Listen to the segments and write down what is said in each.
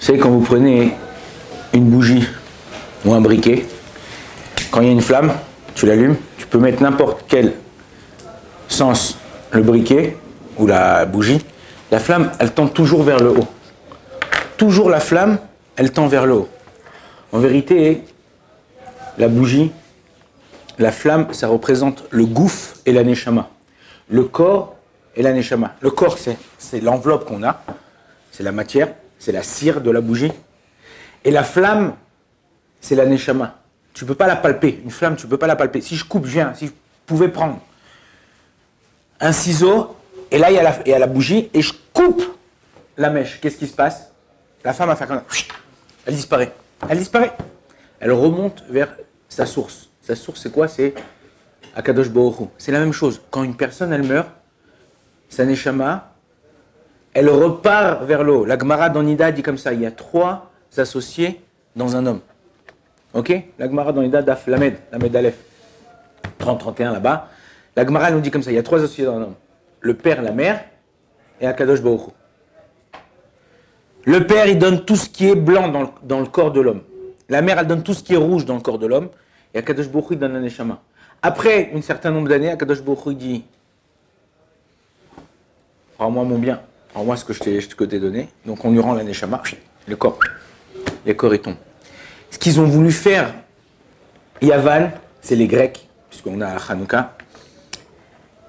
savez, quand vous prenez une bougie ou un briquet, quand il y a une flamme, tu l'allumes, tu peux mettre n'importe quel sens le briquet ou la bougie, la flamme, elle tend toujours vers le haut. Toujours la flamme, elle tend vers le haut. En vérité, la bougie, la flamme, ça représente le gouffre et la neshama. Le corps et la neshama. Le corps, c'est l'enveloppe qu'on a, c'est la matière, c'est la cire de la bougie. Et la flamme, c'est la neshama. Tu ne peux pas la palper. Une flamme, tu ne peux pas la palper. Si je coupe, je viens. Si je pouvais prendre un ciseau, et là, il y a la bougie, et je coupe la mèche. Qu'est-ce qui se passe? La femme va faire comme ça. Elle disparaît. Elle disparaît. Elle remonte vers sa source. Sa source, c'est quoi? C'est Akadosh Baruch Hu. C'est la même chose. Quand une personne, elle meurt, sa neshama, elle repart vers le haut. La Gemara dans Nida dit comme ça, il y a 3 associés dans un homme. Ok? La Gemara dans Nida, Daf Lamed Aleph, 30-31 là-bas. La Gemara nous dit comme ça, il y a 3 associés dans un homme. Le père, la mère et Akadosh Baruch Hu. Le père, il donne tout ce qui est blanc dans le corps de l'homme. La mère, elle donne tout ce qui est rouge dans le corps de l'homme. Et Akadosh Baruch Hu donne un neshama. Après un certain nombre d'années, Akadosh Baruch Hu dit: rends-moi mon bien, rends-moi ce que je t'ai donné. Donc on lui rend la neshama, le corps. Les corps, ils tombent. Ce qu'ils ont voulu faire, Yavan, c'est les Grecs, puisqu'on a Hanouka.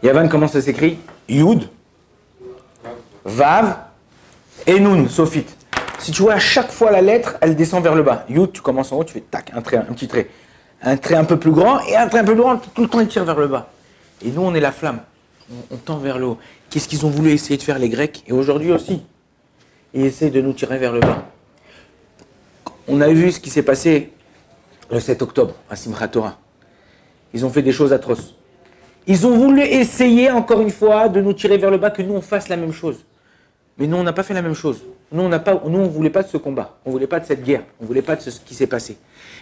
Yavan, comment ça s'écrit? Yud, Vav et Nun, Sophite. Si tu vois, à chaque fois la lettre, elle descend vers le bas. Yud, tu commences en haut, tu fais tac, un petit trait. Un trait un peu plus grand et un trait un peu plus grand, tout le temps il tire vers le bas. Et nous, on est la flamme. On tend vers le haut. Qu'est-ce qu'ils ont voulu essayer de faire les Grecs? Et aujourd'hui aussi. Ils essaient de nous tirer vers le bas. On a vu ce qui s'est passé le 7 octobre à Simchat Torah. Ils ont fait des choses atroces. Ils ont voulu essayer, encore une fois, de nous tirer vers le bas, que nous, on fasse la même chose. Mais nous, on n'a pas fait la même chose. Nous, on ne voulait pas de ce combat. On ne voulait pas de cette guerre. On ne voulait pas de ce qui s'est passé.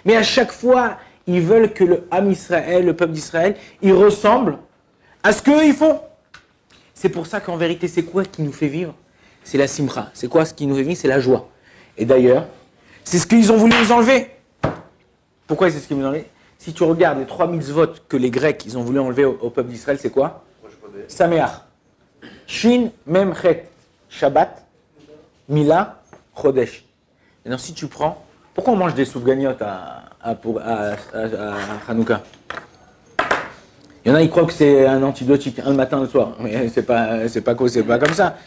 Mais à chaque fois, ils veulent que le Ham Israël, le peuple d'Israël, il ressemble à ce qu'eux, ils font. C'est pour ça qu'en vérité, c'est quoi qui nous fait vivre? C'est la simcha. C'est quoi ce qui nous fait vivre? C'est la joie. Et d'ailleurs, c'est ce qu'ils ont voulu nous enlever. Pourquoi c'est ce qu'ils nous ont enlevé? Si tu regardes les 3 mitzvot que les Grecs, ils ont voulu enlever au peuple d'Israël, c'est quoi? Sameach. Shin, Mem, Chet. Shabbat, Mila, Chodesh. Maintenant, si tu prends... Pourquoi on mange des soufganiotes à Hanouka? Il y en a, ils croient que c'est un antibiotique, un le matin, le soir. Mais c'est pas comme ça.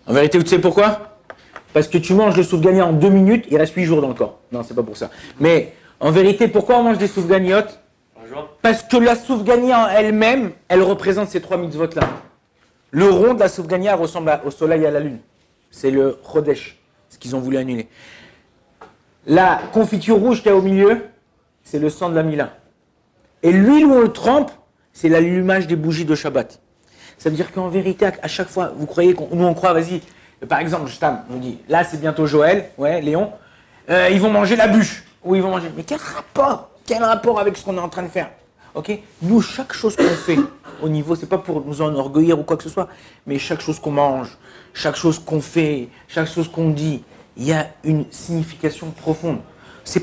En vérité, tu sais pourquoi? Parce que tu manges le soufgania en 2 minutes, il reste 8 jours dans le corps. Non, c'est pas pour ça. Mais en vérité, pourquoi on mange des soufganiotes? Parce que la soufgania en elle-même, elle représente ces 3 mitzvot-là. Le rond de la soufgania ressemble au soleil et à la lune. C'est le Chodesh, ce qu'ils ont voulu annuler. La confiture rouge qu'il y a au milieu, c'est le sang de la Mila. Et l'huile où on le trempe, c'est l'allumage des bougies de Shabbat. Ça veut dire qu'en vérité, à chaque fois, vous croyez nous on croit, vas-y, par exemple, Stam nous dit, là c'est bientôt Joël, ouais, Léon, ils vont manger la bûche. Ou ils vont manger. Mais quel rapport avec ce qu'on est en train de faire? Ok? Nous, chaque chose qu'on fait au niveau, c'est pas pour nous enorgueillir ou quoi que ce soit, mais chaque chose qu'on mange, chaque chose qu'on fait, chaque chose qu'on dit, il y a une signification profonde.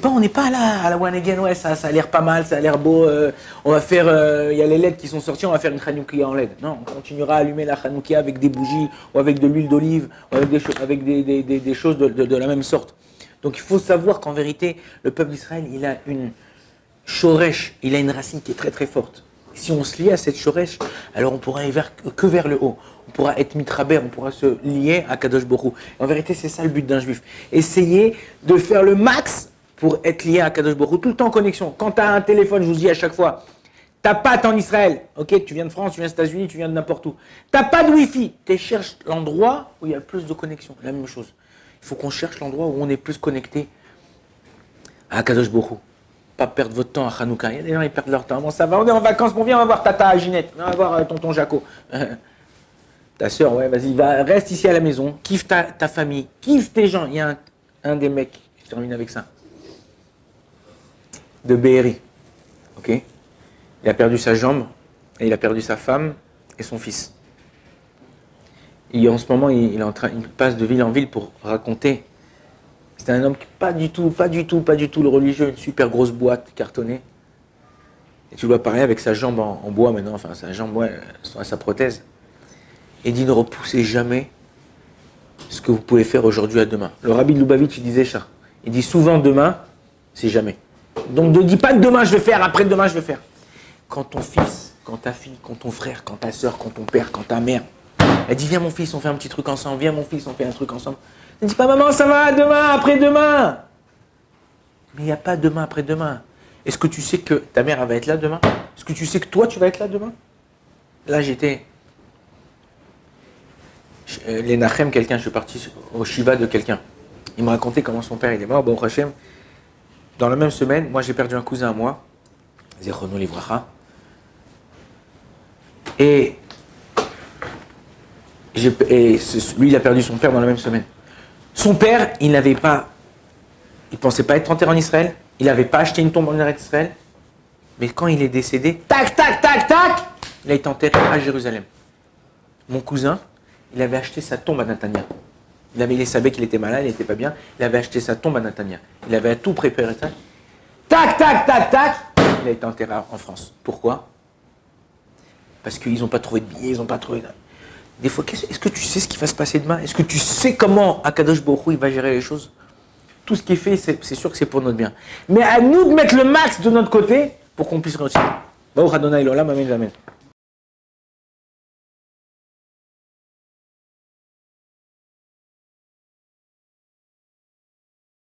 On n'est pas là à la one again, ouais, ça a l'air pas mal, ça a l'air beau, on va faire, il y a les LED qui sont sortis, on va faire une Hanoukia en LED. Non, on continuera à allumer la Hanoukia avec des bougies, ou avec de l'huile d'olive, ou avec des choses de la même sorte. Donc il faut savoir qu'en vérité, le peuple d'Israël, il a une shoresh, il a une racine qui est très très forte. Si on se lie à cette shoresh, alors on pourra aller que vers le haut. On pourra être mitraber, on pourra se lier à Kadosh Baruch Hu. En vérité, c'est ça le but d'un juif. Essayez de faire le max pour être lié à Kadosh Baruch Hu, tout le temps en connexion. Quand tu as un téléphone, je vous dis à chaque fois, t'as pas en Israël, ok, tu viens de France, tu viens des États-Unis, tu viens de n'importe où. T'as pas de Wi-Fi, tu cherches l'endroit où il y a le plus de connexion. La même chose. Il faut qu'on cherche l'endroit où on est plus connecté à Kadosh Baruch Hu. Pas perdre votre temps à Hanouka. Il y a des gens qui perdent leur temps. Bon, ça va, on est en vacances, on vient, on va voir Tata à Ginette, on va voir tonton Jaco. Ta soeur, ouais, vas-y, reste ici à la maison, kiffe ta famille, kiffe tes gens. Il y a un des mecs, je termine avec ça, de Be'eri, ok? Il a perdu sa jambe, et il a perdu sa femme et son fils. Et en ce moment, il passe de ville en ville pour raconter C'était un homme qui pas du tout le religieux, une super grosse boîte cartonnée. Et tu dois parler avec sa jambe en bois maintenant, enfin sa jambe, ouais, sa prothèse. Et il dit ne repoussez jamais ce que vous pouvez faire aujourd'hui à demain. Le rabbi de Lubavitch, il disait ça. Il dit souvent demain, c'est jamais. Donc ne dis pas que demain je vais faire, après demain je vais faire. Quand ton fils, quand ta fille, quand ton frère, quand ta soeur, quand ton père, quand ta mère, elle dit viens mon fils, on fait un petit truc ensemble, viens mon fils, on fait un truc ensemble. Ne dis pas maman, ça va, demain, après-demain. Mais il n'y a pas demain, après-demain. Est-ce que tu sais que ta mère elle va être là demain? Est-ce que tu sais que toi tu vas être là demain? Là j'étais... Les Nachem, quelqu'un, je suis parti au Shiva de quelqu'un. Il me racontait comment son père il est mort, Baruch Hashem. Dans la même semaine, moi j'ai perdu un cousin à moi, Zechono Livracha. Et lui il a perdu son père dans la même semaine. Son père, il pensait pas être enterré en Israël, il n'avait pas acheté une tombe en Israël, mais quand il est décédé, tac, tac, tac, tac, il a été enterré à Jérusalem. Mon cousin, il avait acheté sa tombe à Natania. Il savait qu'il était malade, il n'était pas bien, il avait acheté sa tombe à Natania. Il avait tout préparé ça. Tac, tac, tac, tac, il a été enterré en France. Pourquoi? Parce qu'ils n'ont pas trouvé de billets, ils n'ont pas trouvé... Des fois, est-ce que tu sais ce qui va se passer demain? Est-ce que tu sais comment Akadosh Baruch Hu, il va gérer les choses? Tout ce qui est fait, c'est sûr que c'est pour notre bien. Mais à nous de mettre le max de notre côté pour qu'on puisse réussir. Baruch Adonai l'Olam, amen, amen.